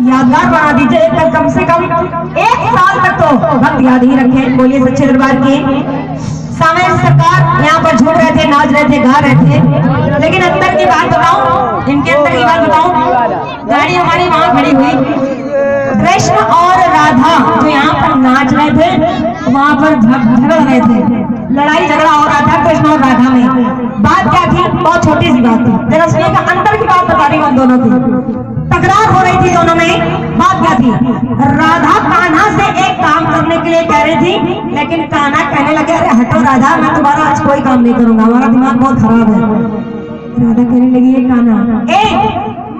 यादगार बना दीजिए, कम से कम 1 साल तक तो भक्त याद ही रखे। बोलिए सच्चे दरबार की। सामने सरकार यहाँ पर झूम रहे थे, नाच रहे थे, गा रहे थे, लेकिन अंदर की बात बताऊं, इनके अंदर की बात बताऊं। गाड़ी हमारी वहां खड़ी हुई, कृष्ण और राधा जो यहाँ पर नाच रहे थे वहां पर झगड़ रहे थे, लड़ाई झगड़ा हो रहा था कृष्ण और राधा में। बात क्या थी? बहुत छोटी सी बात थी, जरा सुनिएगा, अंदर की बात बता रही हूँ। दोनों की तकरार हो रही थी दोनों में। बात क्या थी? राधा कान्हा से एक काम करने के लिए कह रही थी, लेकिन कान्हा कहने लगे अरे हटो राधा, मैं तुम्हारा आज कोई काम नहीं करूंगा, हमारा दिमाग बहुत खराब है। राधा कहने लगी ये कान्हा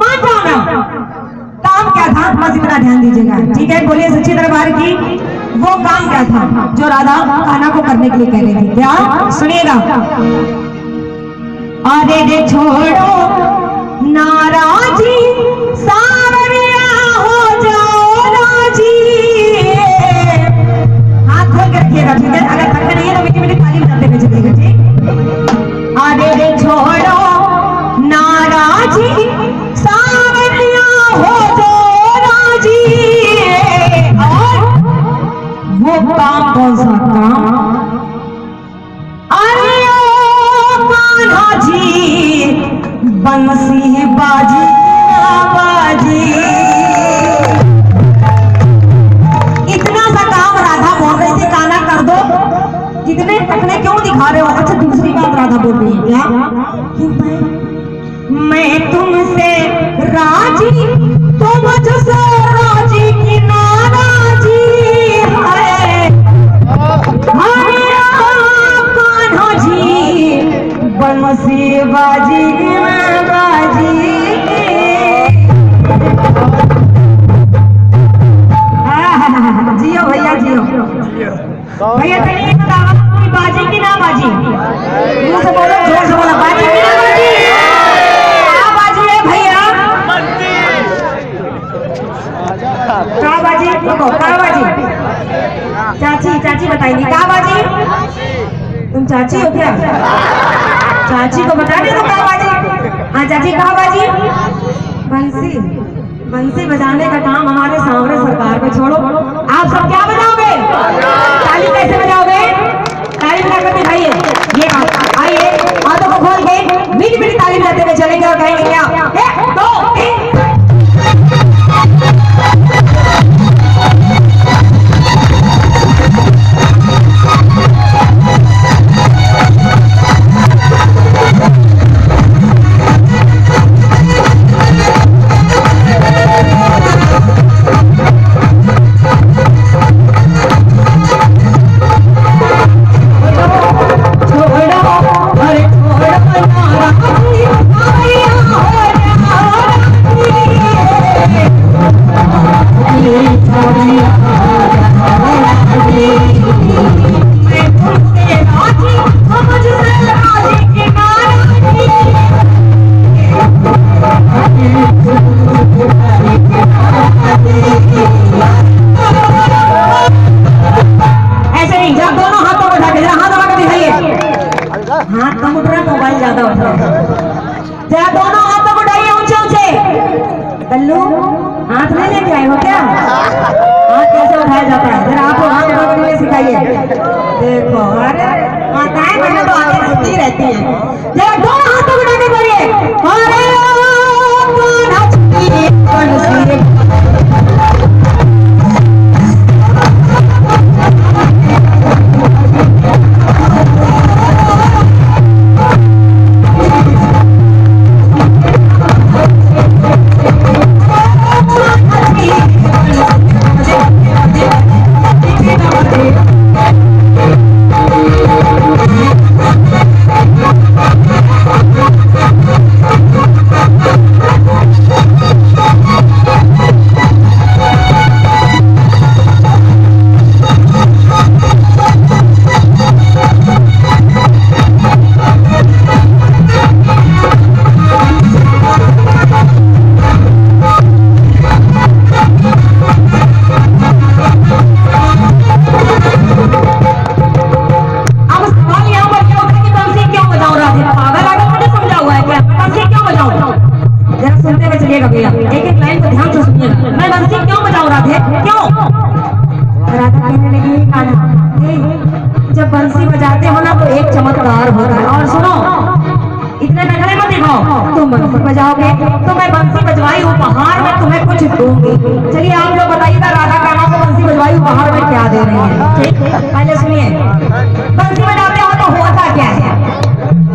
मान जाओ ना, काम क्या था बस इतना ध्यान दीजिएगा, ठीक है? बोलिए सच्ची दरबार की। वो काम क्या था जो राधा कान्हा को करने के लिए कह रही थी? क्या? सुनिएगा। अरे रे छोड़ो नाराजी, सावरिया हो जाओ राजी। हाथ खोल के रखिएगा, ठीक है? अगर थकते नहीं है तो मीठी मीठी ताली बजाते हुए चलिएगा, ठीक? अरे रे छोड़ो नाराजी, सावरिया हो जाओ राजी। और वो काम कौन सा काम? अरे ओ कान्हा जी, बंसी बाजी बाजी। इतना सा काम राधा बोल रही थी, कान्हा कर दो। कितने टकने क्यों दिखा रहे हो? अच्छा दूसरी बात राधा बोल रही है, क्या? मैं तुमसे राजी, तो मुझसे राजी की नाराजी है। कान्हा जी, बंसी बाजी बाजी। जियो भैया जियो भैया, चलिए बाजी की ना बाजी, मुंह से बोलो, जोर से बोलो, बाजी की ना बाजी। क्या बाजी है भैया? क्या बाजी? देखो क्या बाजी? चाची चाची बताएंगी क्या बाजी? तुम चाची हो क्या? चाची को बता दे तो क्या बाजी? हाँ चाची क्या बाजी? बंसी, बंसी बजाने का काम हमारे सांवरे सरकार पे छोड़ो। आप सब क्या बजाओगे? ताली कैसे बजाओगे? ताली बजाकर दिखाइए। ये आइए, हाथों को खोल के मीठी मीठी ताली बजाते हुए चलेंगे और कहेंगे क्या? 1 2 3। हाथ कम उठ रहा, मोबाइल ज्यादा उठ रहा है। जरा दोनों हाथों को उठाइए ऊंचे ऊंचे। कल्लू हाथ नहीं लेके आए हो क्या? हाथ कैसे उठाया जाता है? जरा आपको हाथ उठाने के लिए सिखाइए। देखो अरे माताएं बहनें तो आगे सीखती रहती है। जरा दोनों हाथों को उठा के बोलिए, अरे तुम बंसी बजाओगे तो मैं बंसी बजवाई उपहार में तुम्हें कुछ दूंगी। चलिए आप लोग बताइएगा राधा कान्हा को बंसी बजवाई उपहार में क्या दे रही है। ठीक, पहले सुनिए। बंसी बजाते हो तो होता क्या है?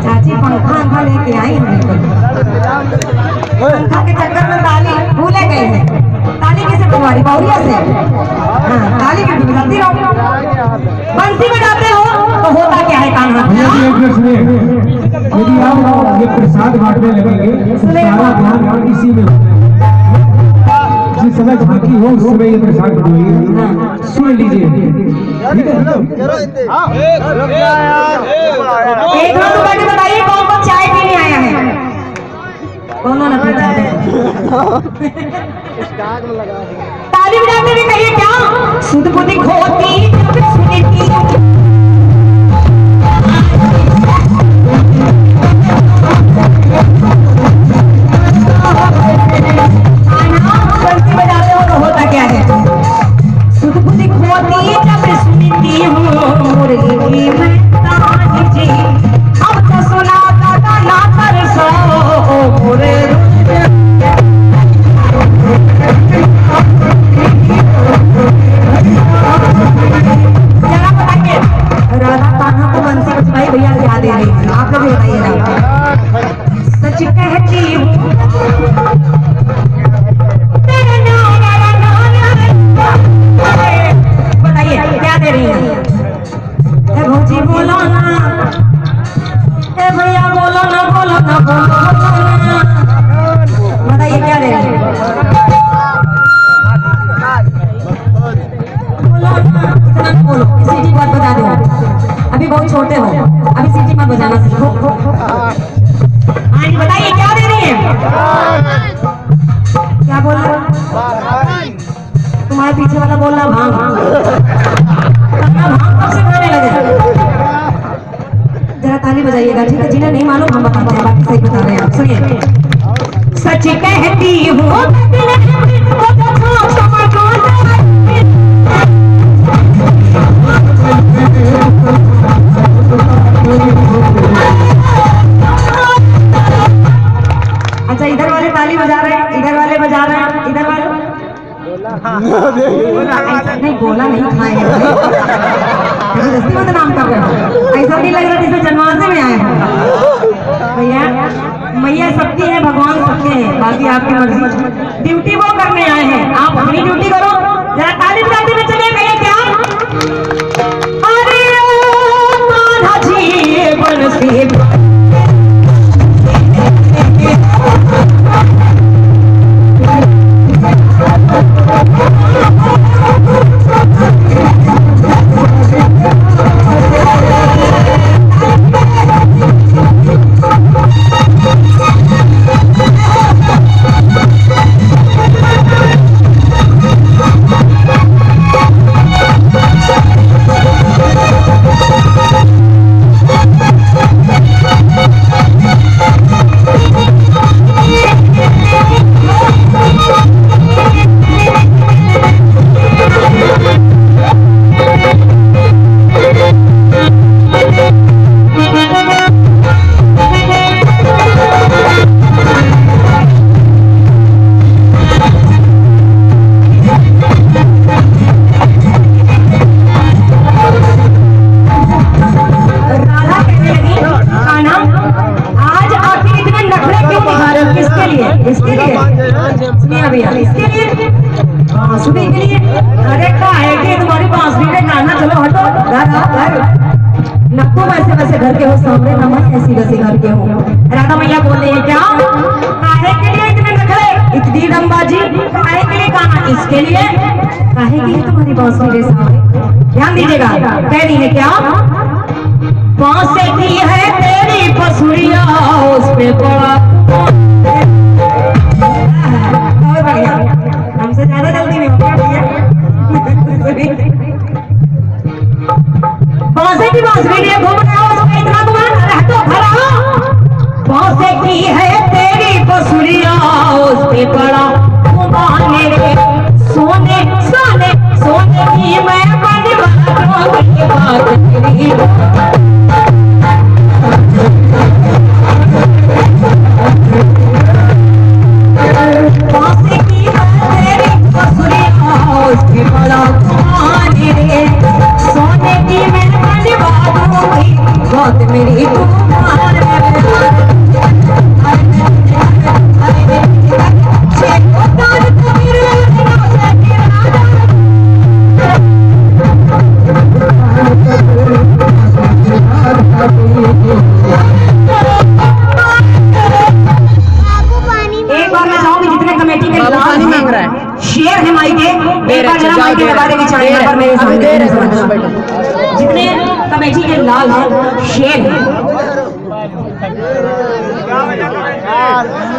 चाची पंखा लेके आई हैं, पंखा के चक्कर में ताली भूले गए हैं। ताली किसे बजवाई? बाउरिया से। हाँ, ताली भी बजाती रहो। बंसी बजाते हो तो होता क्या है कान्हा? यदि आप ये प्रसाद बांटने लगेंगे सारा ध्यान इसी में जिस समय झांकी हो उस समय ये प्रसाद बटवाइए। सुन लीजिए, ठीक है? एक हाथ उठा के बताइए कौन कौन चाय पीने आया है? कौन ना पीता है? ताली बजाते हुए कहिए क्या? सुध बुद्धि खोती सुनीति बंसी बजाते हो तो होता क्या है? सुध बुद्धि खोती जब सुनीति हूँ मुरली में ताज जी। अब तो सुना दादा ना कर सो मुरे राधा कान्हा को बंसी बजवाई भैया क्या दे रही है? आप लोग बताइएगा। सच कहती हूँ बताइए क्या दे रही है? भौजी बोलो ना, भैया बोलो ना, बोलो ना, बोलो ना, बताइए क्या दे रही है? बोलो, सीटी मत बजा दो, अभी बहुत छोटे हो, अभी सीटी मत बजाना सीखो। आंटी बताइए क्या दे रही है? क्या बोल रहा? तुम्हारे पीछे वाला बोल रहा भांग। भांग कब से खाने लगे? जरा ताली बजाइएगा, ठीक है? जिन्हें नहीं मालूम हम बताते हैं, बाकी सही बता रहे हैं आप। सुनिए। सच कहती हूँ अच्छा, इधर वाले ताली बजा रहे हैं, इधर वाले बजा रहे हैं, इधर वाले नहीं बोला नहीं खाए जबरदस्ती नाम कर रहे हो। ऐसा नहीं लग रहा जैसे जनवासे में आए हैं। भैया मैया सबकी है, भगवान सबके हैं, बाकी आपकी मर्जी। ड्यूटी वो करने आए हैं, आप अपनी ड्यूटी करो। जरा ताली बजाते में चलिए भैया। क्या अरे कान्हा जी बंसी सुनी के लिए? अरे काहे के तुम्हारी बांसुरी में गाना? चलो हटो, न तुम ऐसे वैसे घर के हो सामने, न मैं ऐसी वैसे घर के हो। राधा मैया बोल रही है क्या? काहे के लिए इतने नखरे, इतनी दमबाजी? काहे के लिए गाना? इसके लिए। काहे के लिए तुम्हारी बांसुरी के सामने? ध्यान दीजिएगा, कह रही है क्या? बांसे की है तेरी बसुरिया, उस पे बड़ा हमसे ज्यादा जल्दी नहीं होगा भैया। बांसे की बांसुरी लिए घूम रहे हो, उसमें इतना तुम्हारा रहतो खड़ा। बांसे की है तेरी बसुरिया, उस पे बड़ा घुमाने रे सोने सोने सोने की मैं बनवा की बात तेरी। शेर है माई के, एक बार जरा माई के दरबारे की चाय पर मेरे सामने जितने कमेटी के लाल हैं शेर हैं।